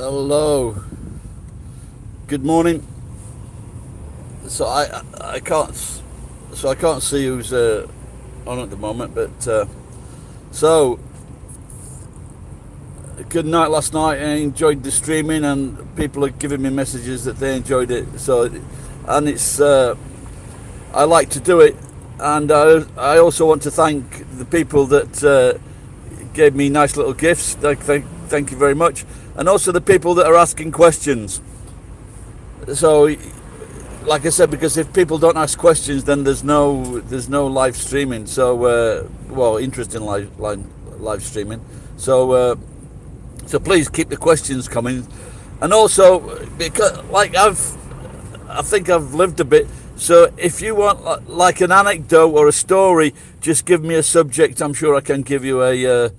Hello. Good morning. So I can't I can't see who's on at the moment, but so good night last night. I enjoyed the streaming, and people are giving me messages that they enjoyed it. So, and it's I like to do it, and I also want to thank the people that gave me nice little gifts. Thank you very much, and also the people that are asking questions. So, like I said, because if people don't ask questions, then there's no live streaming. So, well, interest in live streaming. So, so please keep the questions coming, and also because I think I've lived a bit. So if you want like an anecdote or a story, just give me a subject. I'm sure I can give you a,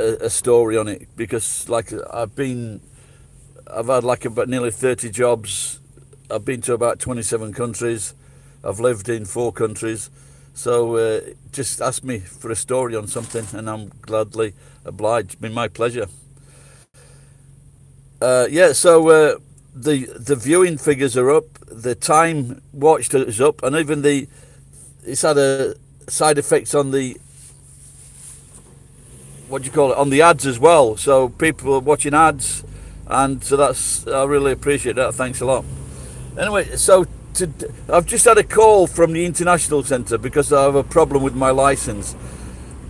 a story on it, because like I've had like about nearly 30 jobs. I've been to about 27 countries. I've lived in 4 countries. So just ask me for a story on something, and I'm gladly obliged. It's been my pleasure. Yeah, so the viewing figures are up. The time watched is up, and even it's had a side effects on the, what do you call it, on the ads as well. So people are watching ads, and so I really appreciate that. Thanks a lot. Anyway, so I've just had a call from the International Centre because I have a problem with my licence,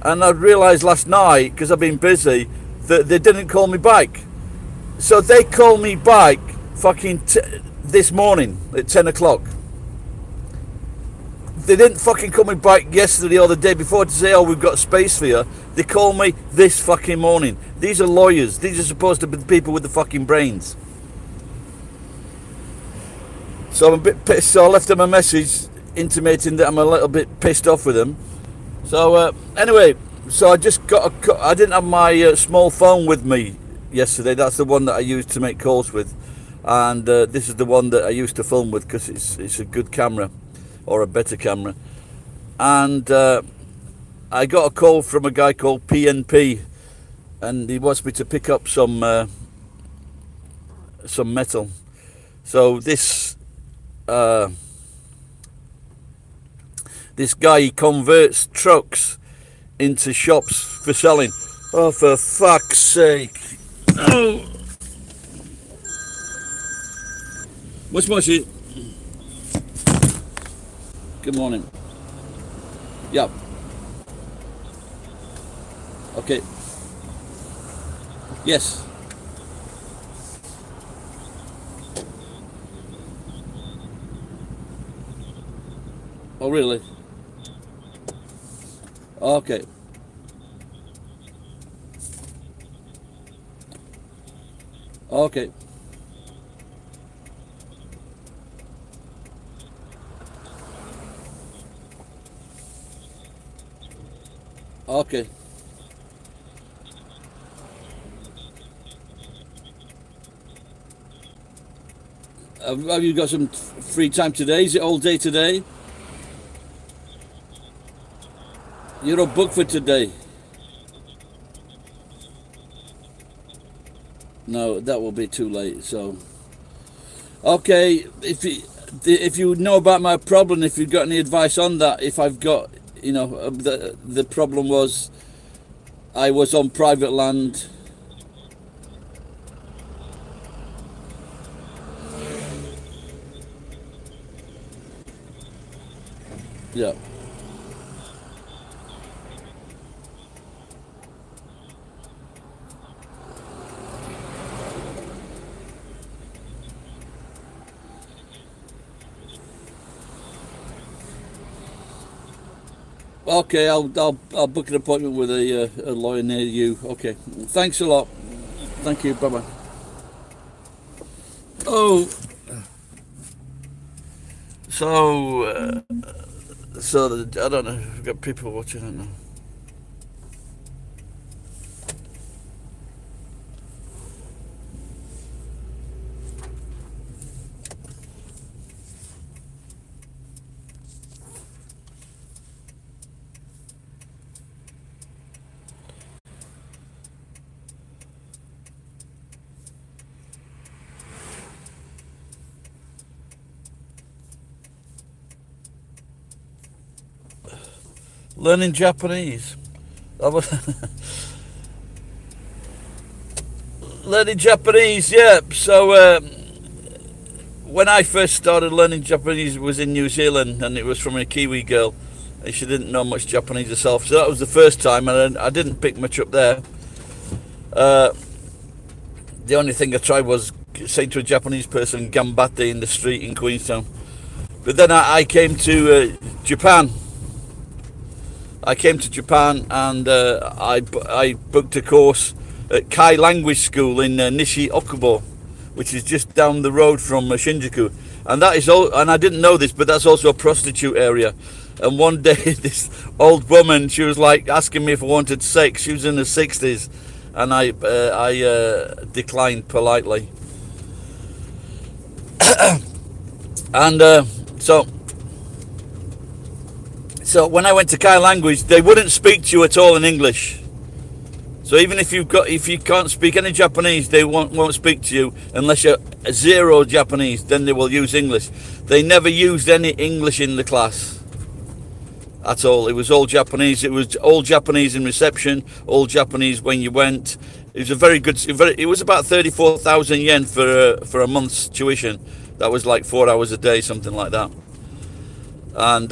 and I realised last night, because I've been busy, that they didn't call me back. So they called me back fucking this morning at 10 o'clock. They didn't fucking call me back yesterday or the day before to say, oh, we've got space for you. They called me this fucking morning. These are lawyers. These are supposed to be the people with the fucking brains. So I'm a bit pissed. So I left them a message intimating that I'm a little bit pissed off with them. So anyway, so I just I didn't have my small phone with me yesterday. That's the one that I used to make calls with, and this is the one that I used to film with, because it's a good camera, or a better camera. And I got a call from a guy called PNP, and he wants me to pick up some metal. So this guy, he converts trucks into shops for selling. Oh, for fuck's sake! Oh, much. Good morning. Yep. Okay. Yes. Oh, really? Okay. Okay. Okay. Have you got some free time today? Is it all day today? You're all booked for today. No, that will be too late. So, okay, if you know about my problem, if you've got any advice on that, if I've got, the problem was I was on private land. Yeah. Okay, I'll book an appointment with a lawyer near you. Okay, thanks a lot. Thank you. Bye bye. Oh, so I don't know. We've got people watching it now. Learning Japanese. I was learning Japanese, yeah. So when I first started learning Japanese, it was in New Zealand, and it was from a Kiwi girl, and she didn't know much Japanese herself. So that was the first time, and I didn't pick much up there. The only thing I tried was saying to a Japanese person "gambate" in the street in Queenstown. But then I came to Japan. I came to Japan, and I booked a course at Kai Language School in Nishi Okubo, which is just down the road from Shinjuku. And that is all. And I didn't know this, but that's also a prostitute area. And one day, this old woman, she was like asking me if I wanted sex. She was in her 60s, and I declined politely. And so when I went to Kai Language, they wouldn't speak to you at all in English. So even if you can't speak any Japanese, they won't speak to you unless you're zero Japanese. Then they will use English. They never used any English in the class at all. It was all Japanese. It was all Japanese in reception, all Japanese when you went. It was a very good. It was about 34,000 yen for a month's tuition. That was like 4 hours a day, something like that. And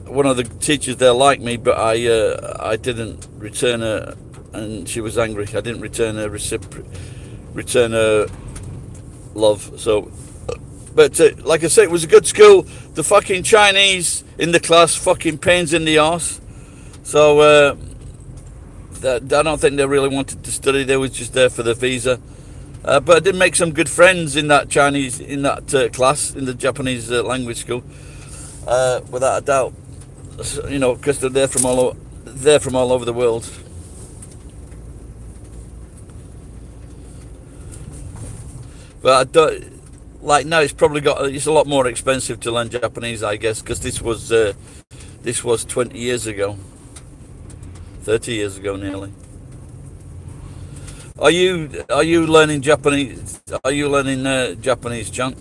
one of the teachers there liked me, but I didn't return her, and she was angry. I didn't return her love. So, but like I said, it was a good school. The fucking Chinese in the class, fucking pains in the arse. So I don't think they really wanted to study. They was just there for the visa. But I did make some good friends in that class, in the Japanese language school, without a doubt. You know, because they're there from all over the world. But I don't, like now. It's a lot more expensive to learn Japanese, I guess, because this was 20 years ago, 30 years ago nearly. Are you learning Japanese? Are you learning Japanese, John?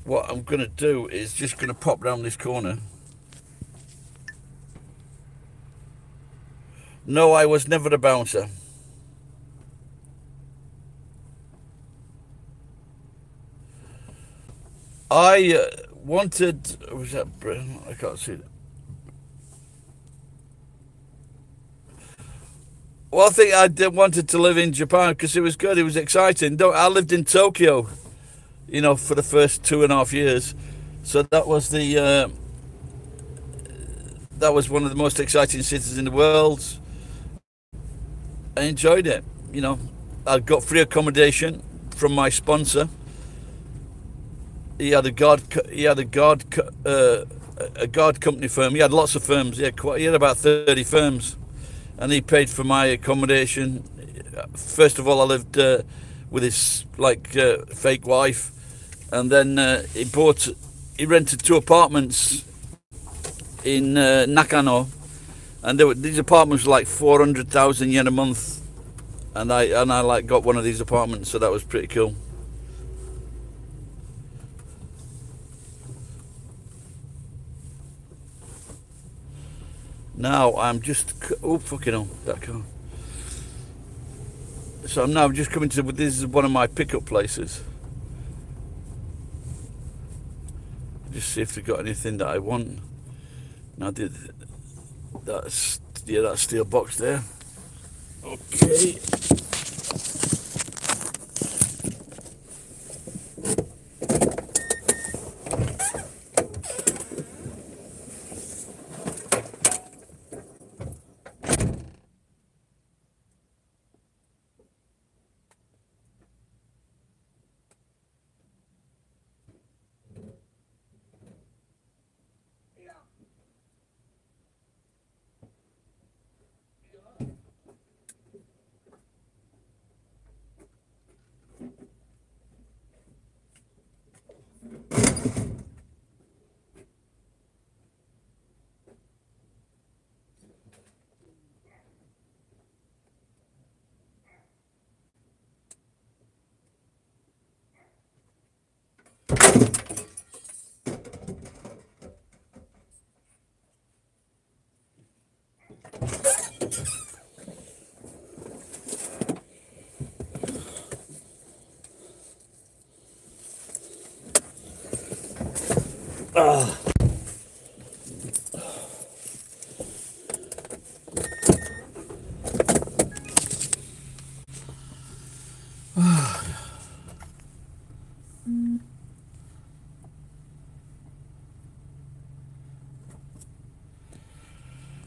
What I'm gonna do is just gonna pop down this corner. No, I was never a bouncer. I wanted. Was that? I can't see it. Well, I think wanted to live in Japan because it was good. It was exciting. I lived in Tokyo, you know, for the first 2.5 years. So that was one of the most exciting cities in the world. I enjoyed it. You know, I got free accommodation from my sponsor. He had a guard company firm. He had lots of firms. He had about 30 firms, and he paid for my accommodation. First of all, I lived with his fake wife, and then he rented 2 apartments in Nakano, and these apartments were like 400,000 yen a month, and I got one of these apartments, so that was pretty cool. Now I'm just fucking hell, that car. So I'm now just coming to. This is one of my pickup places. Just see if they've got anything that I want. Now that's that steel box there. Okay.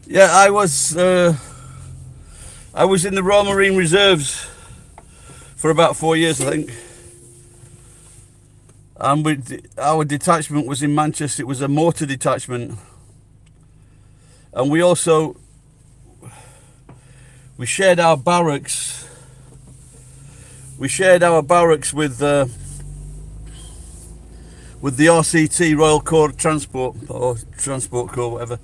Yeah, I was in the Royal Marine Reserves for about 4 years, I think. And our detachment was in Manchester. It was a mortar detachment, and we shared our barracks. We shared our barracks with the RCT, Royal Corps Transport, or Transport Corps, whatever.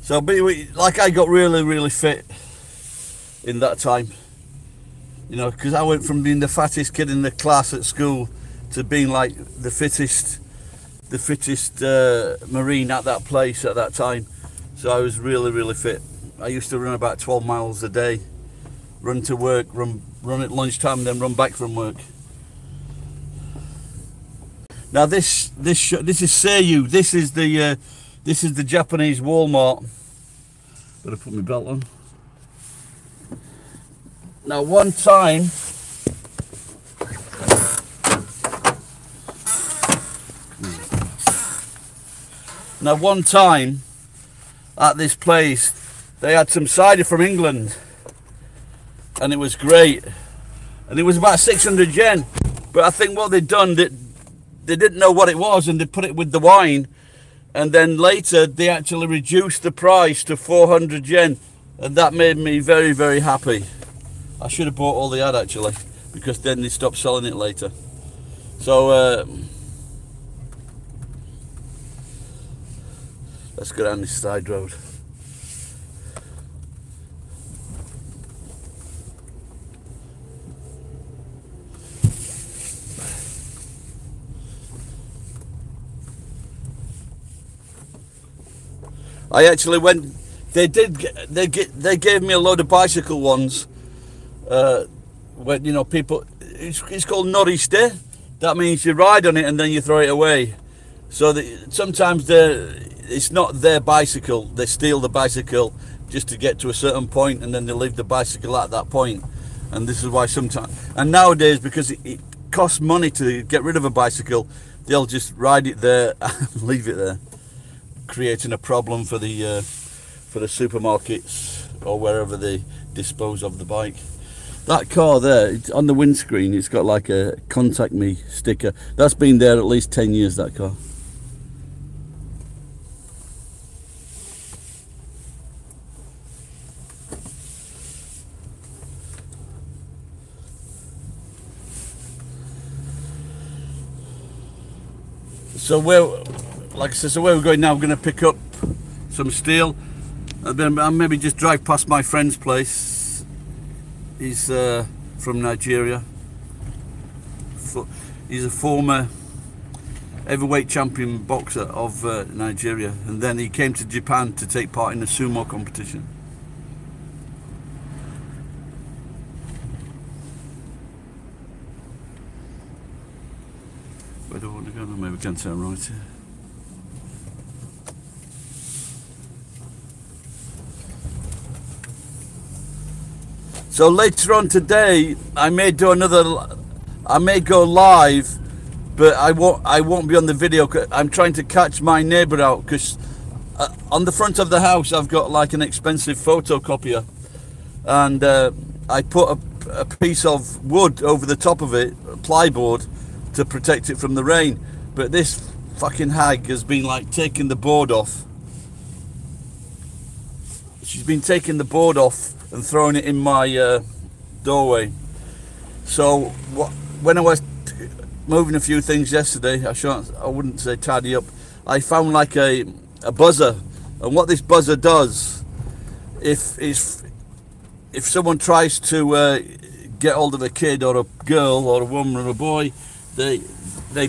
So, like, I got really fit in that time, you know, because I went from being the fattest kid in the class at school to being like the fittest Marine at that place at that time. So I was really fit. I used to run about 12 miles a day, run to work, run at lunchtime, then run back from work. Now this is Seiyu. This is the Japanese Walmart. Better put my belt on. Now one time, at this place, they had some cider from England, and it was great, and it was about 600 yen. But I think what they'd done, they didn't know what it was, and they put it with the wine, and then later they actually reduced the price to 400 yen, and that made me very happy. I should have bought all they had, actually, because then they stopped selling it later. So let's go down this side road. I actually went. They gave me a load of bicycle ones. When, you know, people, it's called noriste. That means you ride on it and then you throw it away. So sometimes it's not their bicycle. They steal the bicycle just to get to a certain point, and then they leave the bicycle at that point. And this is why sometimes, and nowadays, because it costs money to get rid of a bicycle, they'll just ride it there and leave it there, creating a problem for the supermarkets or wherever they dispose of the bike. That car there, on the windscreen, it's got like a contact me sticker. That's been there at least 10 years, that car. So like I said, so where we're going now, we're going to pick up some steel. I'll maybe just drive past my friend's place. He's from Nigeria. He's a former heavyweight champion boxer of Nigeria, and then he came to Japan to take part in a sumo competition. Where do I want to go? Maybe we can turn right here. So later on today, I may go live, but I won't be on the video. I'm trying to catch my neighbour out, because on the front of the house I've got like an expensive photocopier, and I put a piece of wood over the top of it, a plyboard, to protect it from the rain. But this fucking hag has been like taking the board off. She's been taking the board off and throwing it in my doorway. So when I was moving a few things yesterday, I wouldn't say tidy up, I found like a buzzer, and what this buzzer does, if someone tries to get hold of a kid or a girl or a woman or a boy, they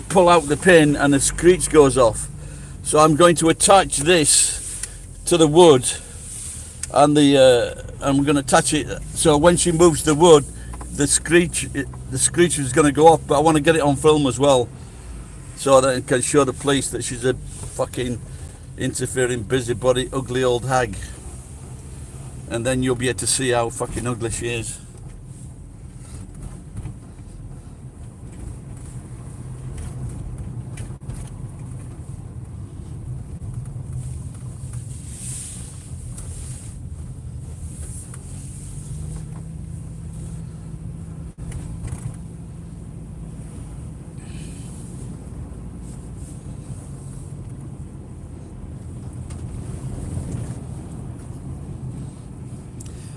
pull out the pin and the screech goes off. So I'm going to attach this to the wood, and we're going to attach it so when she moves the wood, the screech is going to go off. But I want to get it on film as well, so that it can show the police that she's a fucking interfering, busybody, ugly old hag, and then you'll be able to see how fucking ugly she is.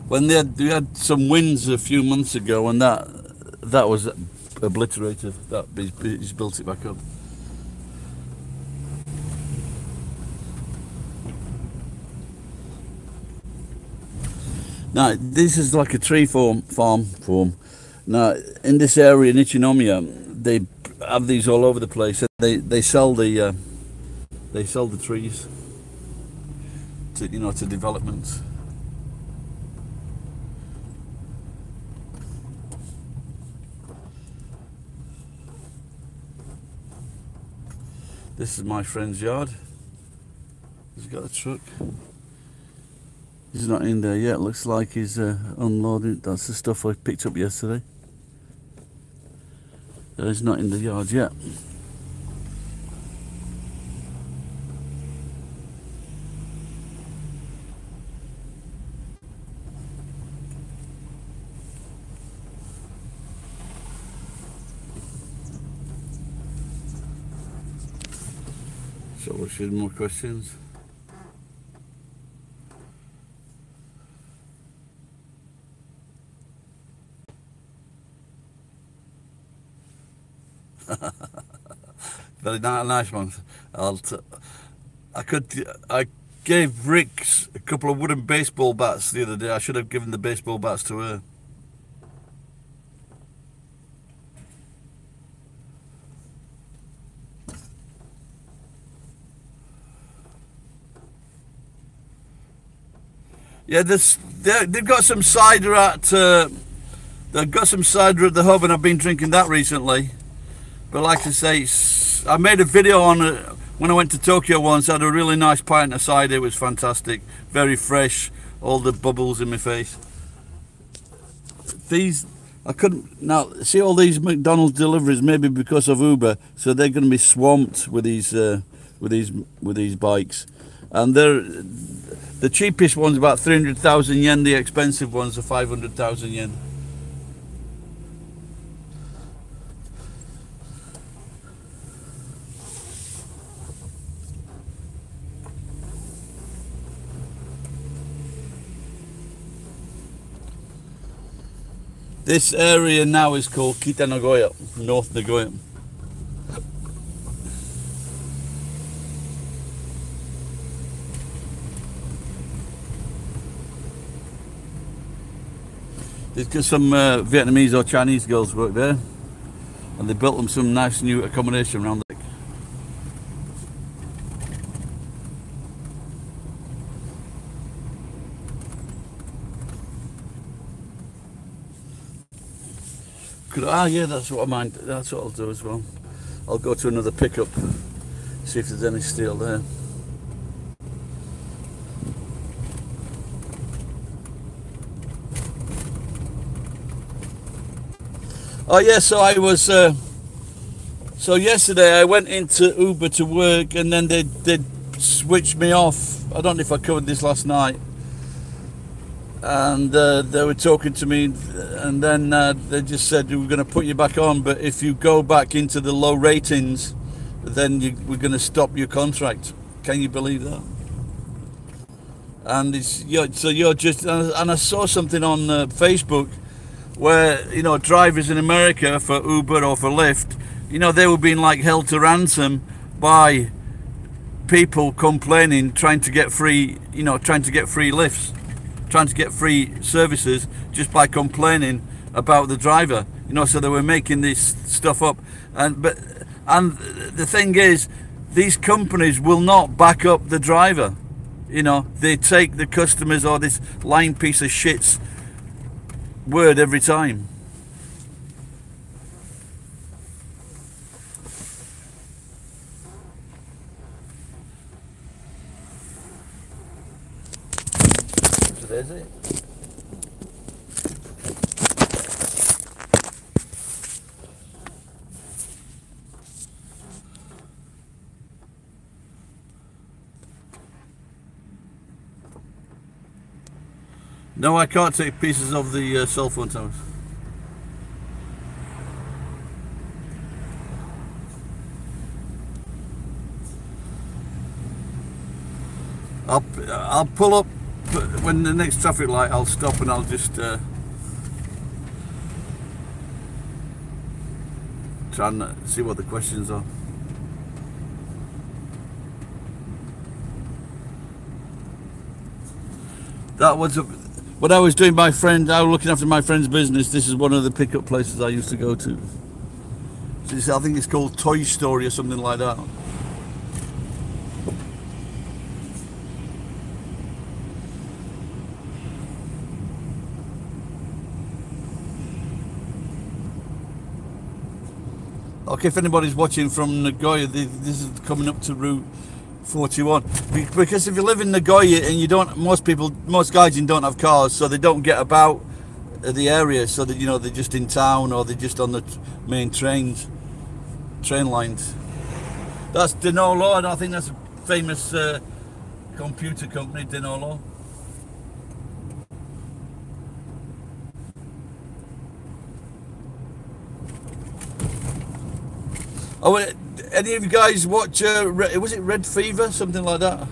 When we had some winds a few months ago, and that was obliterated. He's built it back up. Now this is like a tree farm. Now in this area in Ichinomiya, they have these all over the place. They sell the trees to to developments. This is my friend's yard. He's got a truck. He's not in there yet. Looks like he's unloading. That's the stuff I picked up yesterday. He's not in the yard yet. So we'll see more questions. Very nice one. I gave Rick a couple of wooden baseball bats the other day. I should have given the baseball bats to her. Yeah, they've got some cider at the hub, and I've been drinking that recently. But like I say, I made a video on it when I went to Tokyo once. I had a really nice pint of cider. It was fantastic, very fresh, all the bubbles in my face. These, I couldn't, now see all these McDonald's deliveries, maybe because of Uber, so they're going to be swamped with these bikes. And the cheapest one's about 300,000 yen, the expensive ones are 500,000 yen. This area now is called Kita Nagoya, North Nagoya. There's just some Vietnamese or Chinese girls work there, and they built them some nice new accommodation around the lake. Yeah, that's what I mind. That's what I'll do as well. I'll go to another pickup, see if there's any steel there. Oh yeah, so I was. So yesterday I went into Uber to work, and then they switched me off. I don't know if I covered this last night. And they were talking to me, and then they just said we're going to put you back on, but if you go back into the low ratings, then we're going to stop your contract. Can you believe that? And so you're just, and I saw something on Facebook where drivers in America for Uber or for Lyft, they were being like held to ransom by people complaining, trying to get free lifts. Trying to get free services just by complaining about the driver, so they were making this stuff up. And the thing is, these companies will not back up the driver. You know, they take the customers or this lying piece of shit's word every time. So there's it. No, I can't take pieces of the cell phone towers. I'll pull up when the next traffic light. I'll stop and I'll just try and see what the questions are. That was when I was doing I was looking after my friend's business. This is one of the pickup places I used to go to. So I think it's called Toy Story or something like that. Okay, if anybody's watching from Nagoya, this is coming up to Route 41. Because if you live in Nagoya and you don't, most Gaijin don't have cars, so they don't get about the area, so that, you know, they're just in town or they're just on the main train lines. That's Denolo, and I think that's a famous computer company, Denolo. Oh, any of you guys watch, was it Red Fever? Something like that?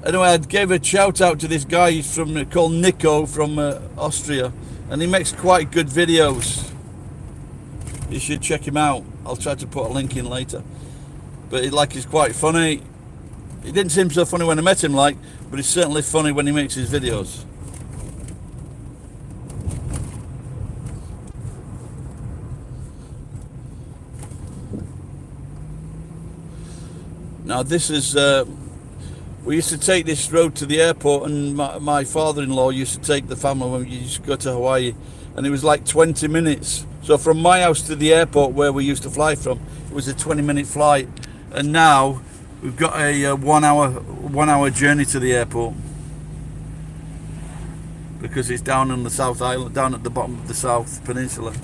Anyway, I gave a shout out to this guy called Nico from Austria, and he makes quite good videos. You should check him out. I'll try to put a link in later. But he's quite funny. He didn't seem so funny when I met him, but he's certainly funny when he makes his videos. Now this is, we used to take this road to the airport, and my father-in-law used to take the family when we used to go to Hawaii, and it was like 20 minutes. So from my house to the airport where we used to fly from, it was a 20-minute flight, and now we've got a one hour journey to the airport because it's down on the South Island, down at the bottom of the South Peninsula.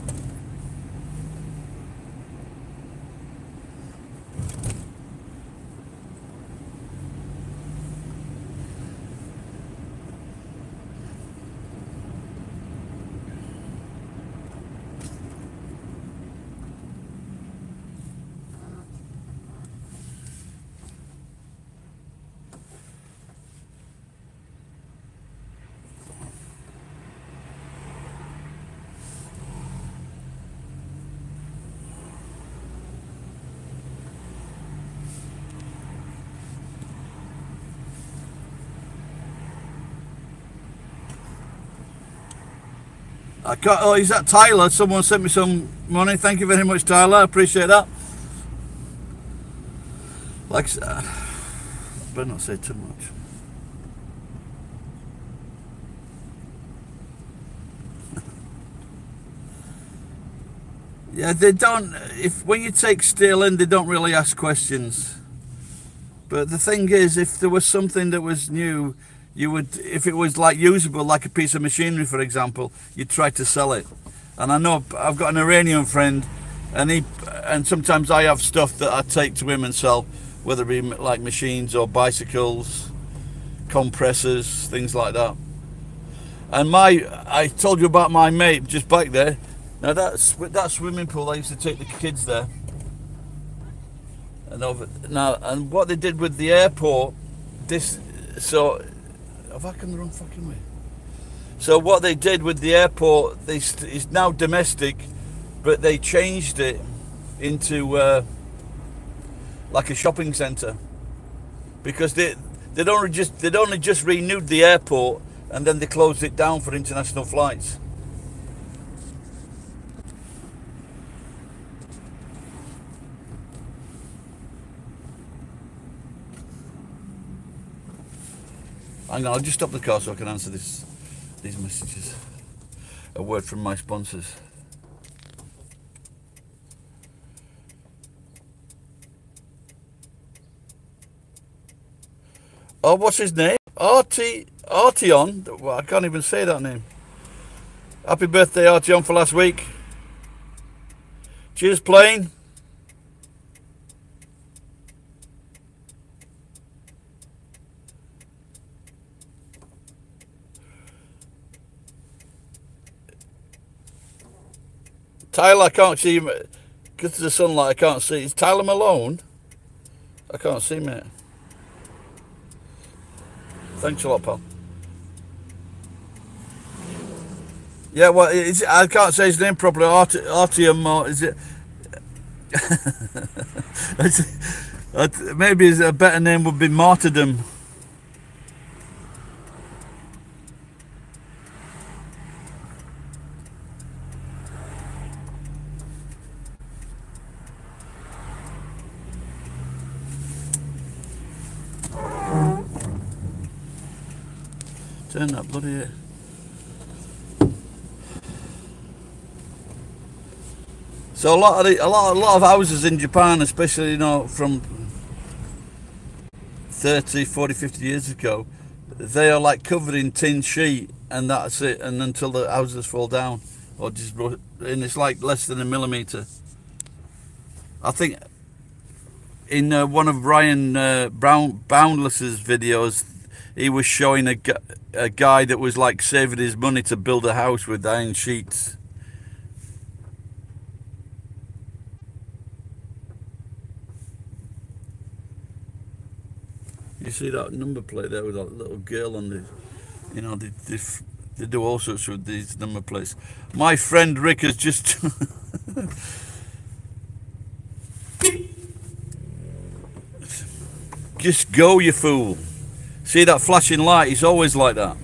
Oh, is that Tyler? Someone sent me some money. Thank you very much, Tyler. I appreciate that. Like I said, I better not say too much. Yeah, they don't. When you take steel in, they don't really ask questions. But the thing is, if there was something that was new, you would, if it was like usable, like a piece of machinery, for example, you'd try to sell it. And I know I've got an Iranian friend, and sometimes I have stuff that I take to him and sell, whether it be like machines or bicycles, compressors, things like that. And I told you about my mate just back there. Now that swimming pool, I used to take the kids there. And what they did with the airport, have I come the wrong fucking way? So what they did with the airport, it's now domestic, but they changed it into like a shopping centre, because they'd only just renewed the airport, and then they closed it down for international flights. Hang on, I'll just stop the car so I can answer these messages. A word from my sponsors. Oh, what's his name? Artion. Well, I can't even say that name. Happy birthday, Artion, for last week. Cheers, plane. Tyler, I can't see him because of the sunlight. I can't see. Is Tyler Malone? I can't see, mate. Thanks a lot, pal. Yeah, well, I can't say his name properly. Artyom, or is it? Maybe a better name would be Martyrdom. Turn that bloody. So a lot of houses in Japan, especially, you know, from 30, 40, 50 years ago, they are like covered in tin sheet, and that's it, and until the houses fall down, or just, and it's like less than a millimeter. I think in one of Ryan Boundless's videos, he was showing a guy that was like saving his money to build a house with iron sheets. You see that number plate there with that little girl on the, you know, they do all sorts with these number plates. My friend Rick has just just go, you fool. See that flashing light? It's always like that.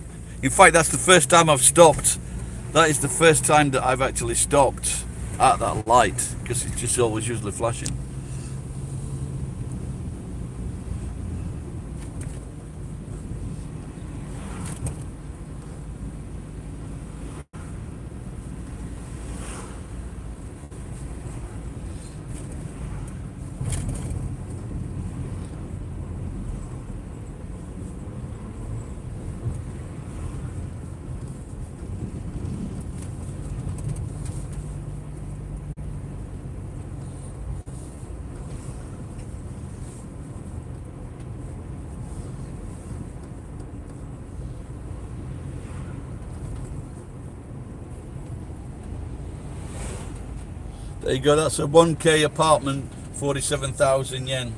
In fact, that's the first time I've stopped. That is the first time that I've actually stopped at that light, because it's just always usually flashing. There you go, that's a 1K apartment, 47,000 yen.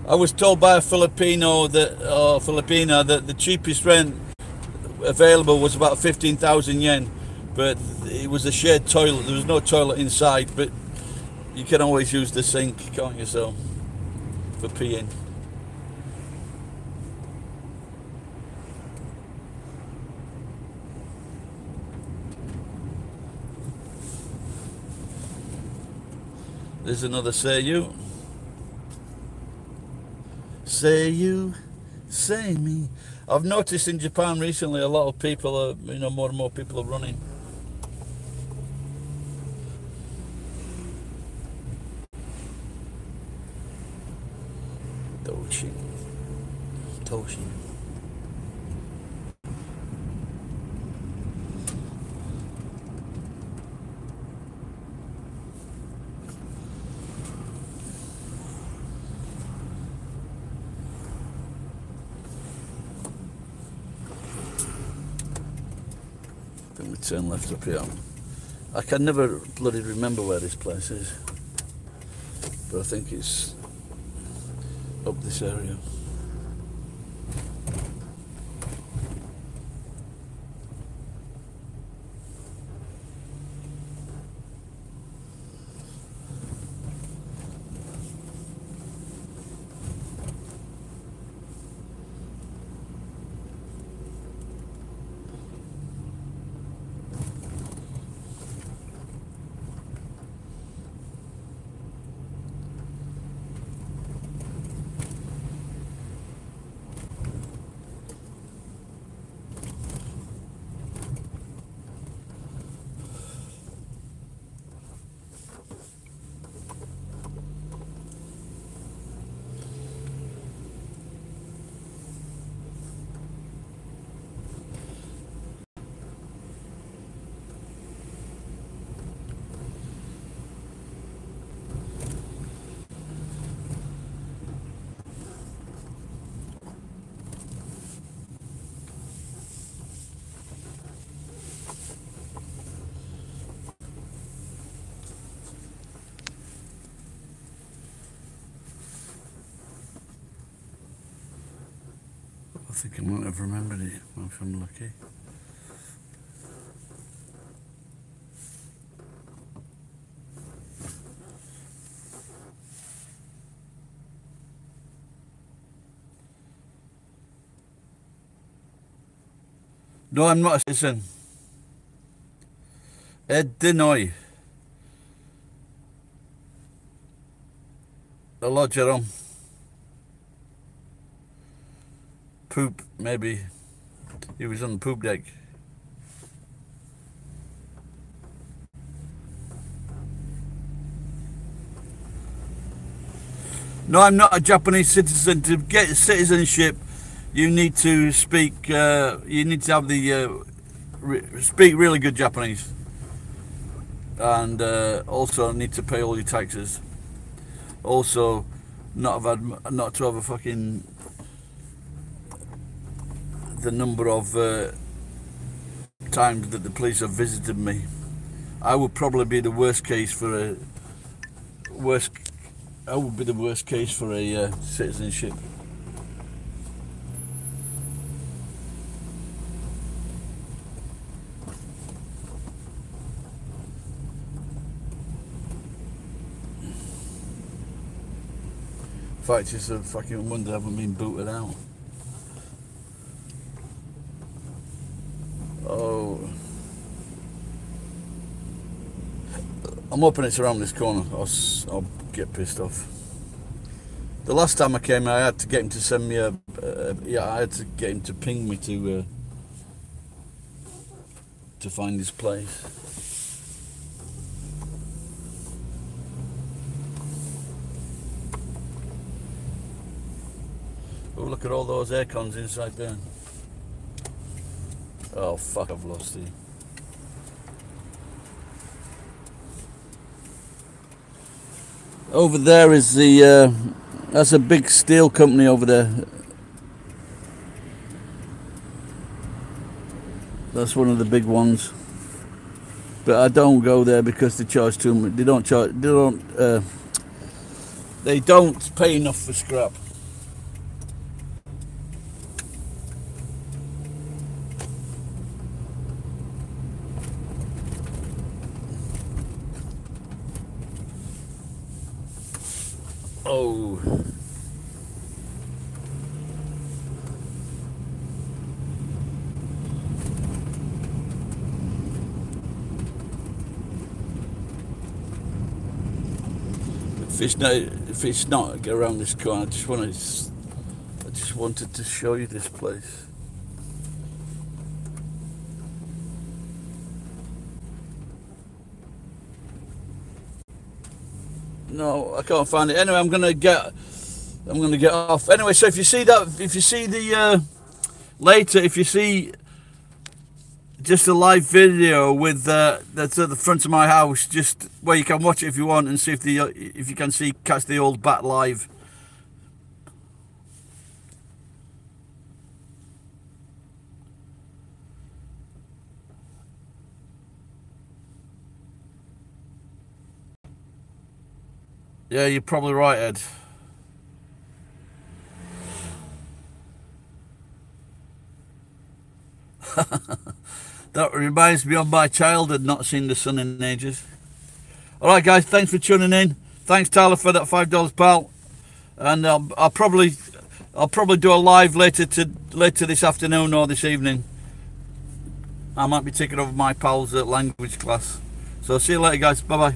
I was told by a Filipina that the cheapest rent available was about 15,000 yen, but it was a shared toilet. There was no toilet inside, but you can always use the sink, can't you, so, for peeing. There's another say you. Say you, say me. I've noticed in Japan recently a lot of people are, you know, more and more people are running. Toshi. We turn left up here. I can never bloody remember where this place is, but I think it's up this area. I think I might have remembered it if I'm lucky. No, I'm not a citizen. Ed Denoy. The lodger on. Poop, maybe. He was on the poop deck. No, I'm not a Japanese citizen. To get citizenship, you need to speak. You need to have the speak really good Japanese, and also need to pay all your taxes. Also, not to have a fucking the number of times that the police have visited me. I would probably be the worst case for a I would be the worst case for a citizenship. In fact, it's a fucking wonder I haven't been booted out. Oh, I'm hoping it's around this corner. I'll get pissed off. The last time I came, I had to get him to send me I had to get him to ping me to find his place. Oh, look at all those air cons inside there. Oh fuck, I've lost it. Over there is the that's a big steel company over there. That's one of the big ones. But I don't go there because they charge too much. They don't pay enough for scrap. Oh. If it's not around this corner, I just wanted to show you this place. No, I can't find it. Anyway, I'm gonna get off. Anyway, so if you see the later, if you see just a live video with that's at the front of my house, just where you can watch it if you want and see if you can catch the old bat live. Yeah, you're probably right, Ed. That reminds me of my childhood, not seeing the sun in ages. Alright guys, thanks for tuning in. Thanks Tyler for that $5, pal. And I'll probably do a live later this afternoon or this evening. I might be taking over my pal's language class. So see you later guys, bye bye.